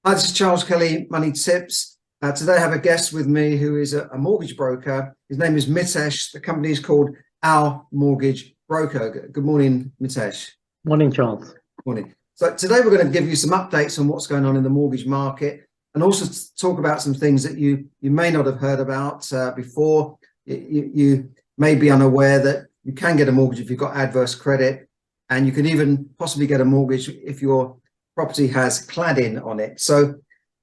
Hi, this is Charles Kelly, Money Tips. Today I have a guest with me who is a mortgage broker. His name is Mitesh. The company is called Our Mortgage Broker. Good morning, Mitesh. Morning, Charles. Morning. So today we're going to give you some updates on what's going on in the mortgage market and also talk about some things that you may not have heard about before. You may be unaware that you can get a mortgage if you've got adverse credit, and you can even possibly get a mortgage if your property has cladding on it. So,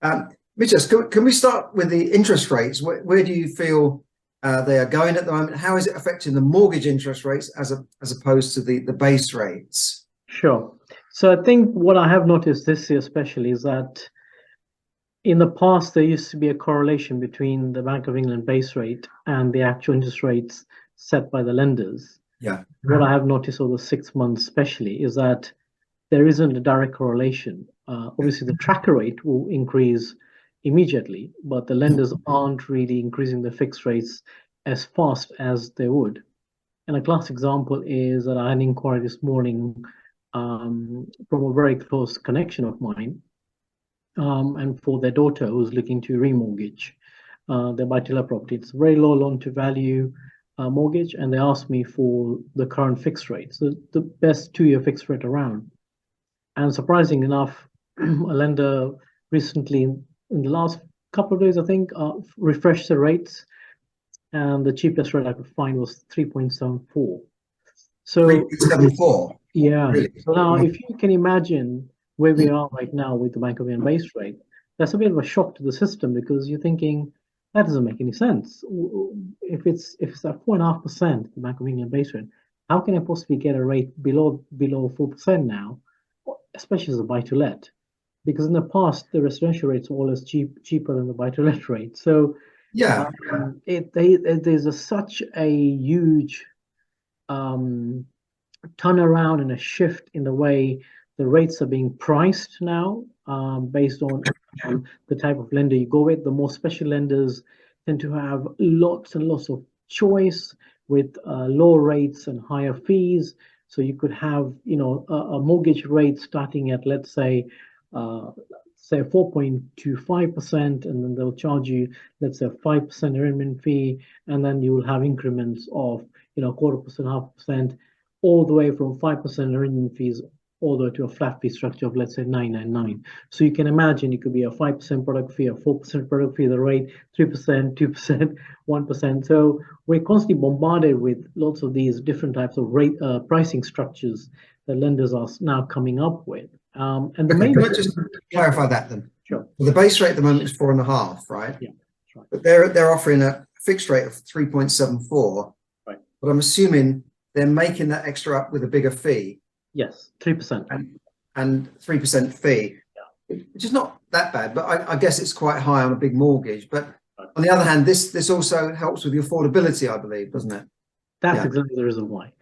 Mitesh, can we start with the interest rates? Where do you feel they are going at the moment? How is it affecting the mortgage interest rates as opposed to the base rates? Sure. So I think what I have noticed this year especially is that in the past there used to be a correlation between the Bank of England base rate and the actual interest rates set by the lenders. Yeah. What I have noticed over 6 months especially is that there isn't a direct correlation. Obviously the tracker rate will increase immediately, but the lenders aren't really increasing the fixed rates as fast as they would. And a classic example is that I had an inquiry this morning from a very close connection of mine, and for their daughter who's looking to remortgage their buy-to-let property. It's a very low loan-to-value mortgage, and they asked me for the current fixed rate, so the best 2-year fixed rate around. And surprising enough, a lender recently, in the last couple of days, I think, refreshed the rates, and the cheapest rate I could find was 3.74. So 3.74. yeah. Really? So now, if you can imagine where we are right now with the Bank of England base rate, that's a bit of a shock to the system because you're thinking that doesn't make any sense. If it's at 4.5%, the Bank of England base rate, how can I possibly get a rate below 4% now, especially as a buy-to-let? Because in the past the residential rates were always cheaper than the buy-to-let rate. So Yeah. there's such a huge turnaround and a shift in the way the rates are being priced now, based on the type of lender you go with. The more special lenders tend to have lots and lots of choice with lower rates and higher fees. So you could have, a mortgage rate starting at, let's say 4.25%, and then they'll charge you, let's say, 5% arrangement fee, and then you will have increments of, 0.25%, 0.5%, all the way from 5% arrangement fees all the way to a flat fee structure of, let's say, 999. So you can imagine it could be a 5% product fee, a 4% product fee, the rate 3%, 2%, 1%. So we're constantly bombarded with lots of these different types of rate pricing structures that lenders are now coming up with. And the Okay, main can I just clarify that then? Sure. Well, the base rate at the moment is 4.5, right? Yeah, that's right. But they're offering a fixed rate of 3.74. Right. But I'm assuming they're making that extra up with a bigger fee. Yes, 3%. And 3% fee, which is not that bad, but I guess it's quite high on a big mortgage. But on the other hand, this also helps with the affordability, I believe, doesn't it? That's exactly the reason why.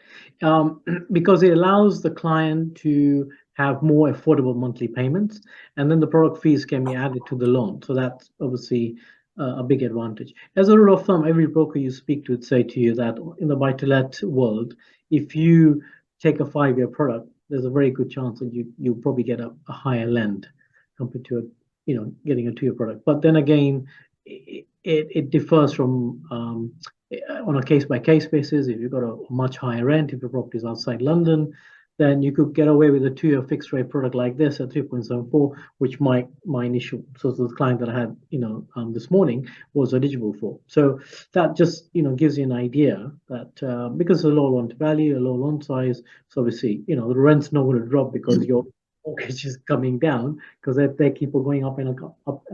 Because it allows the client to have more affordable monthly payments, and then the product fees can be added to the loan. So that's obviously a big advantage. As a rule of thumb, every broker you speak to would say to you that in the buy-to-let world, if you take a 5-year product, there's a very good chance that you'll probably get a higher lend compared to getting a 2-year product. But then again, it differs from on a case-by-case basis. If you've got a much higher rent, if your property is outside London, then you could get away with a 2-year fixed rate product like this at 3.74, which my initial source of the client that I had this morning was eligible for. So that just gives you an idea that because it's a low loan to value, a low loan size, so obviously the rent's not going to drop because your mortgage is coming down, because they keep on going up and up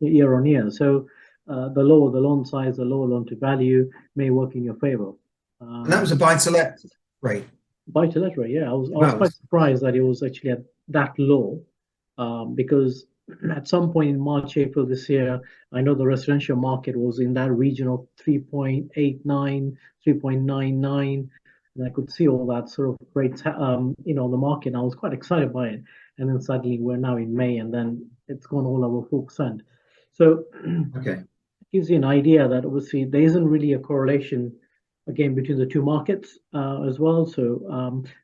year on year. So the lower the loan size, the lower loan to value may work in your favor. And that was a buy-to-let rate. Buy-to-let rate, yeah. I was quite surprised that it was actually at that low, because at some point in March, April this year, I know the residential market was in that region of 3.89, 3.99, and I could see all that sort of rates, on the market. And I was quite excited by it, and then suddenly we're now in May, and then it's gone all over 4%. So okay, it gives you an idea that obviously there isn't really a correlation again between the two markets as well. So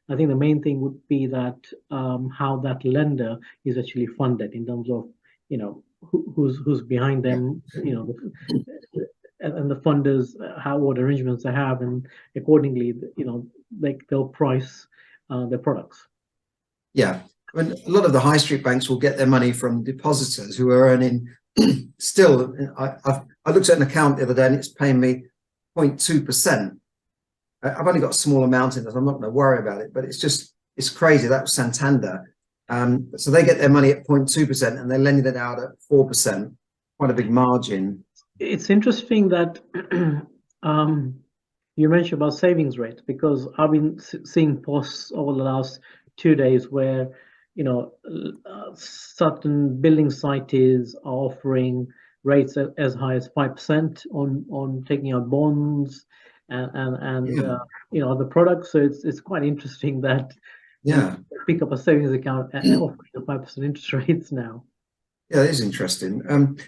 I think the main thing would be that how that lender is actually funded in terms of who's behind them, and the funders, what arrangements they have, and accordingly, they'll price their products. Yeah. I mean, a lot of the high street banks will get their money from depositors who are earning still. I looked at an account the other day and it's paying me 0.2%. I've only got a small amount in this. I'm not going to worry about it, but it's crazy. That was Santander. So they get their money at 0.2% and they're lending it out at 4%, quite a big margin. It's interesting that you mentioned about savings rates, because I've been seeing posts over the last 2 days where certain building societies are offering rates as high as 5% on taking out bonds and other products. So it's quite interesting that you pick up a savings account and offering the 5% interest rates now. Yeah, it is interesting.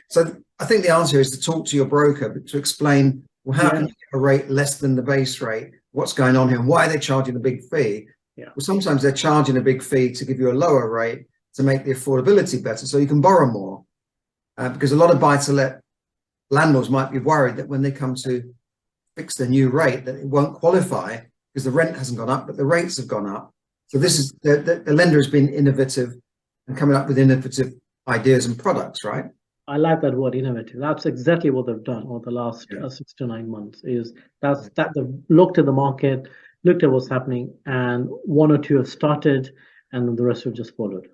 So I think the answer is to talk to your broker to explain, well, how can you get a rate less than the base rate? What's going on here? And why are they charging a big fee? Yeah. Well, sometimes they're charging a big fee to give you a lower rate to make the affordability better, so you can borrow more. Because a lot of buy-to-let landlords might be worried that when they come to fix the new rate, that it won't qualify because the rent hasn't gone up, but the rates have gone up. So this is the lender has been innovative and coming up with innovative ideas and products, right? I like that word, innovative. That's exactly what they've done over the last 6 to 9 months. That they've looked at the market, looked at what's happening, and one or two have started, and the rest have just followed.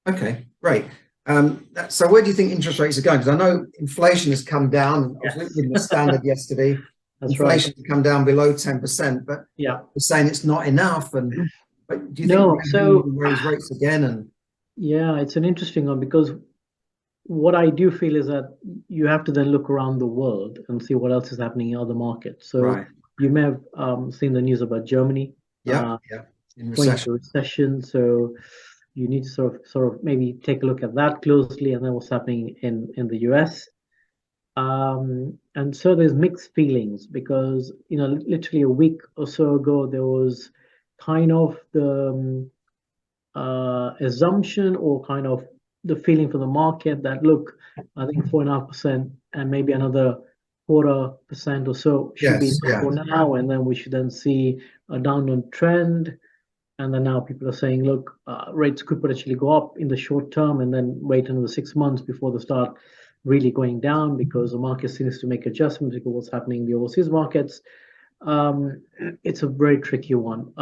Okay, great. So where do you think interest rates are going? Because I know inflation has come down. I was looking at the standard yesterday. Inflation has come down below 10%, but we're saying it's not enough. But do you think we'll raise rates again? And it's an interesting one, because what I do feel is that you have to then look around the world and see what else is happening in other markets. So you may have seen the news about Germany. In recession. So you need to sort of maybe take a look at that closely, and then what's happening in the US. And so there's mixed feelings, because literally a week or so ago there was kind of the assumption, or kind of the feeling from the market that, look, I think 4.5% and maybe another 0.25% or so should be for now, and then we should then see a downward trend. And then now people are saying, look, rates could potentially go up in the short term, and then wait another 6 months before they start really going down, because the market seems to make adjustments because of what's happening in the overseas markets. It's a very tricky one.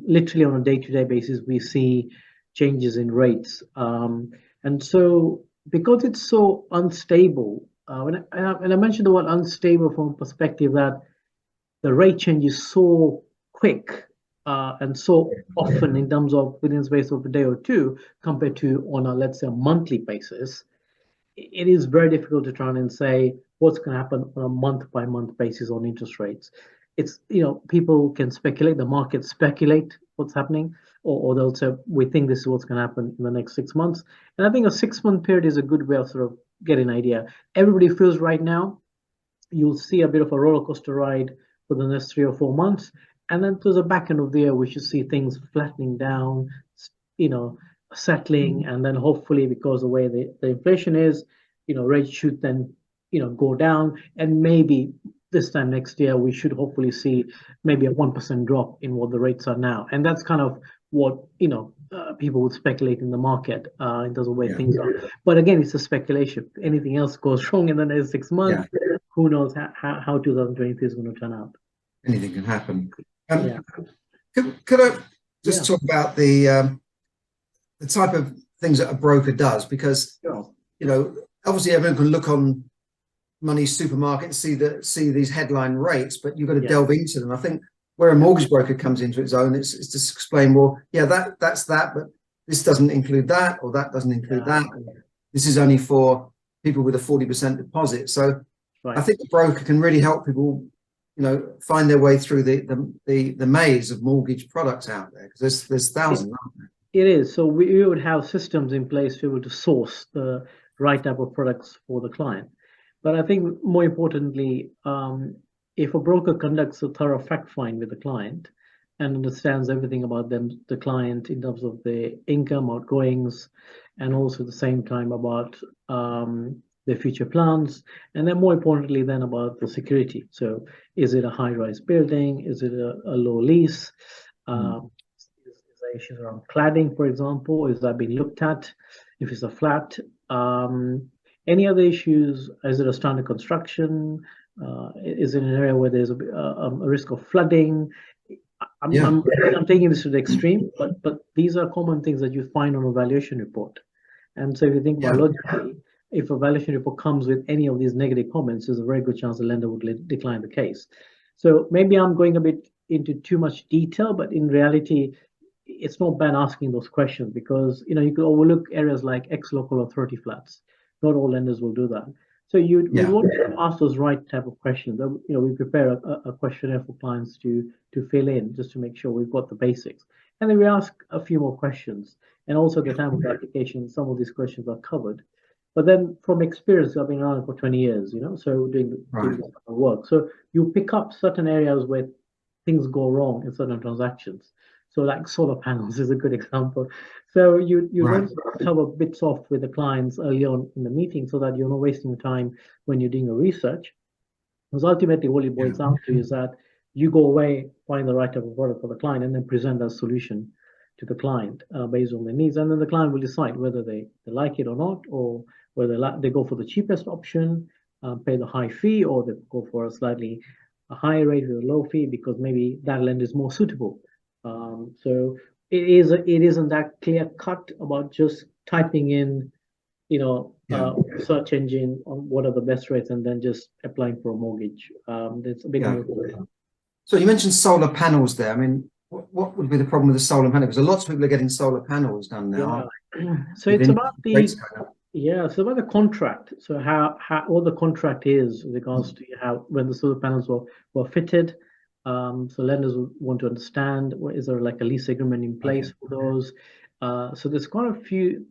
Literally on a day-to-day basis, we see changes in rates. And so because it's so unstable, and I mentioned the word unstable from a perspective that the rate change is so quick and so often in terms of within the space of a day or two, compared to on a, let's say, a monthly basis, it is very difficult to try and say what's going to happen on a month-by-month basis on interest rates. It's, people can speculate, the markets speculate what's happening, or they'll say, we think this is what's going to happen in the next 6 months. And I think a 6-month period is a good way of sort of getting an idea. Everybody feels right now, you'll see a bit of a roller coaster ride for the next 3 or 4 months. And then to the back end of the year, we should see things flattening down, settling, and then hopefully, because the way the inflation is, rates should then, go down, and maybe this time next year we should hopefully see maybe a 1% drop in what the rates are now, and that's kind of what people would speculate in the market in terms of where things are. But again, it's a speculation. If anything else goes wrong in the next 6 months, who knows how 2023 is going to turn out? Anything can happen. Could I just talk about the type of things that a broker does? Because obviously everyone can look on Money Supermarket and see these headline rates, but you've got to delve into them. I think where a mortgage broker comes into its own, it's to explain, well, that's that, but this doesn't include that, or that doesn't include that. This is only for people with a 40% deposit. So I think the broker can really help people, find their way through the maze of mortgage products out there, because there's thousands, aren't there? It is. So we would have systems in place to be able to source the right type of products for the client. But I think more importantly, if a broker conducts a thorough fact find with the client, and understands everything about them, the client, in terms of their income, outgoings, and also at the same time about their future plans, and then more importantly then about the security. So is it a high-rise building? Is it a low lease? Is there issues around cladding, for example? Is that being looked at? If it's a flat, any other issues? Is it a standard construction? Is it an area where there's a risk of flooding? Yeah. I'm taking this to the extreme, but these are common things that you find on a valuation report. And so if you think about logically, if a valuation report comes with any of these negative comments, there's a very good chance the lender would decline the case. So maybe I'm going a bit into too much detail, but in reality, it's not bad asking those questions, because you could overlook areas like ex-local authority flats. Not all lenders will do that. So you want to ask those right type of questions. We prepare a questionnaire for clients to fill in, just to make sure we've got the basics. And then we ask a few more questions. And also at the time of the application, some of these questions are covered. But then from experience, I've been around for 20 years, so doing this kind of work. So you pick up certain areas where things go wrong in certain transactions. So like solar panels is a good example. So you want to cover bits off with the clients early on in the meeting, so that you're not wasting time when you're doing your research. Because ultimately what it boils down to is that you go away, find the right type of product for the client, and then present that solution to the client based on their needs. And then the client will decide whether they like it or not, or whether they go for the cheapest option, pay the high fee, or they go for a higher rate with a low fee, because maybe that lender is more suitable. So it isn't that clear cut about just typing in, search engine on what are the best rates and then just applying for a mortgage. There's a bit more. So you mentioned solar panels there. I mean, what would be the problem with the solar panel? Because lots of people are getting solar panels done now. So it's about it's about the contract. So how what the contract is in regards to how when the solar panels were fitted. So lenders want to understand, is there like a lease agreement in place for those? So there's quite a few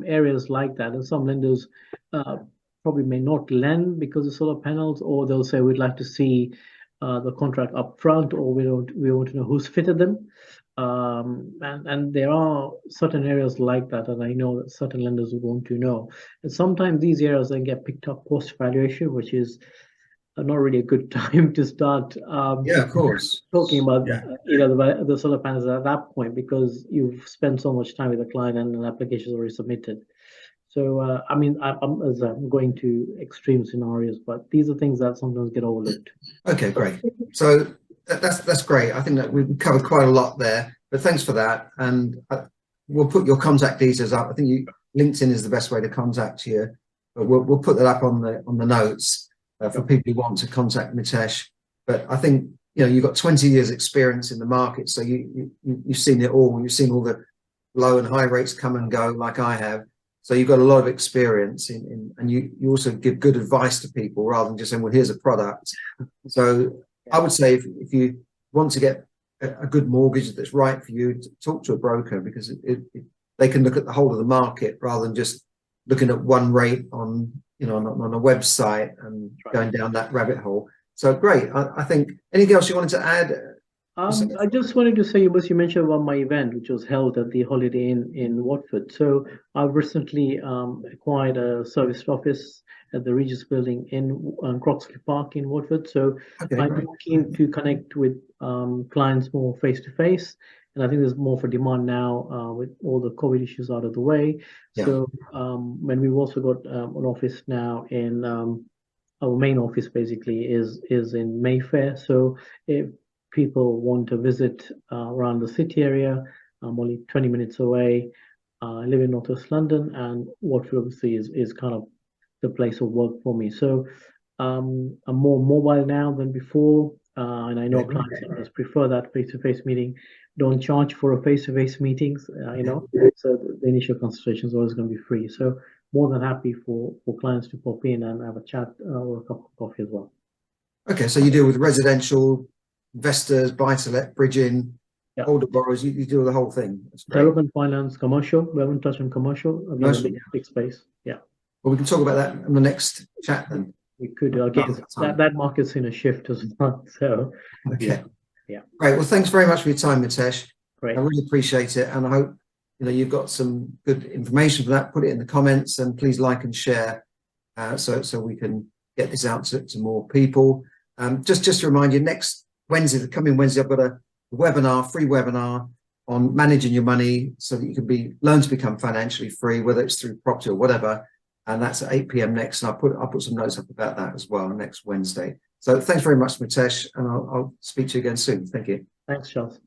areas like that, and some lenders probably may not lend because of solar panels, or they'll say we'd like to see the contract up front, or we want to know who's fitted them. And there are certain areas like that, and I know that certain lenders would want to know. And sometimes these areas then get picked up post valuation, which is not really a good time to start of course, talking about the solar panels at that point, because you've spent so much time with the client and an application is already submitted. So I'm going to extreme scenarios, but these are things that sometimes get overlooked. Okay, great. So that's great. I think that we've covered quite a lot there, but thanks for that. And we'll put your contact details up. I think LinkedIn is the best way to contact you, but we'll put that up on the notes. For people who want to contact Mitesh. But I think you've got 20 years experience in the market, so you've seen it all. You've seen all the low and high rates come and go, like I have. So you've got a lot of experience and you also give good advice to people rather than just saying, well, here's a product. So I would say if you want to get a good mortgage that's right for you, talk to a broker, because they can look at the whole of the market rather than just looking at one rate on a website and going down that rabbit hole. So great. I think anything else you wanted to add? I just wanted to say, you mentioned about my event, which was held at the Holiday Inn in Watford. So I've recently acquired a serviced office at the Regis building in Croxley Park in Watford. So I'm keen to connect with clients more face to face. And I think there's more for demand now with all the COVID issues out of the way. So when we've also got an office now in our main office basically is in Mayfair. So if people want to visit around the city area, I'm only 20 minutes away. I live in Northwest London, and Watford obviously is kind of the place of work for me. So I'm more mobile now than before. And I know clients sometimes prefer that face-to-face meeting. Don't charge for a face-to-face meetings, so the initial consultation is always going to be free. So more than happy for clients to pop in and have a chat or a cup of coffee as well. Okay, so you deal with residential, investors, buy-to-let, bridging, older borrowers, you do the whole thing. Development finance, commercial. We haven't touched on commercial. Big space. Yeah. Well, we can talk about that in the next chat then. We could, again, that market's in a shift as well. So, okay. Yeah. Great. Well, thanks very much for your time, Mitesh. Great. I really appreciate it, and I hope you've got some good information for that. Put it in the comments, and please like and share, so we can get this out to more people. Just to remind you, next Wednesday, the coming Wednesday, I've got a webinar, free webinar on managing your money so that you can learn to become financially free, whether it's through property or whatever. And that's at 8 p.m. next. And I'll put some notes up about that as well next Wednesday. So thanks very much, Mitesh, and I'll speak to you again soon. Thank you. Thanks, Charles.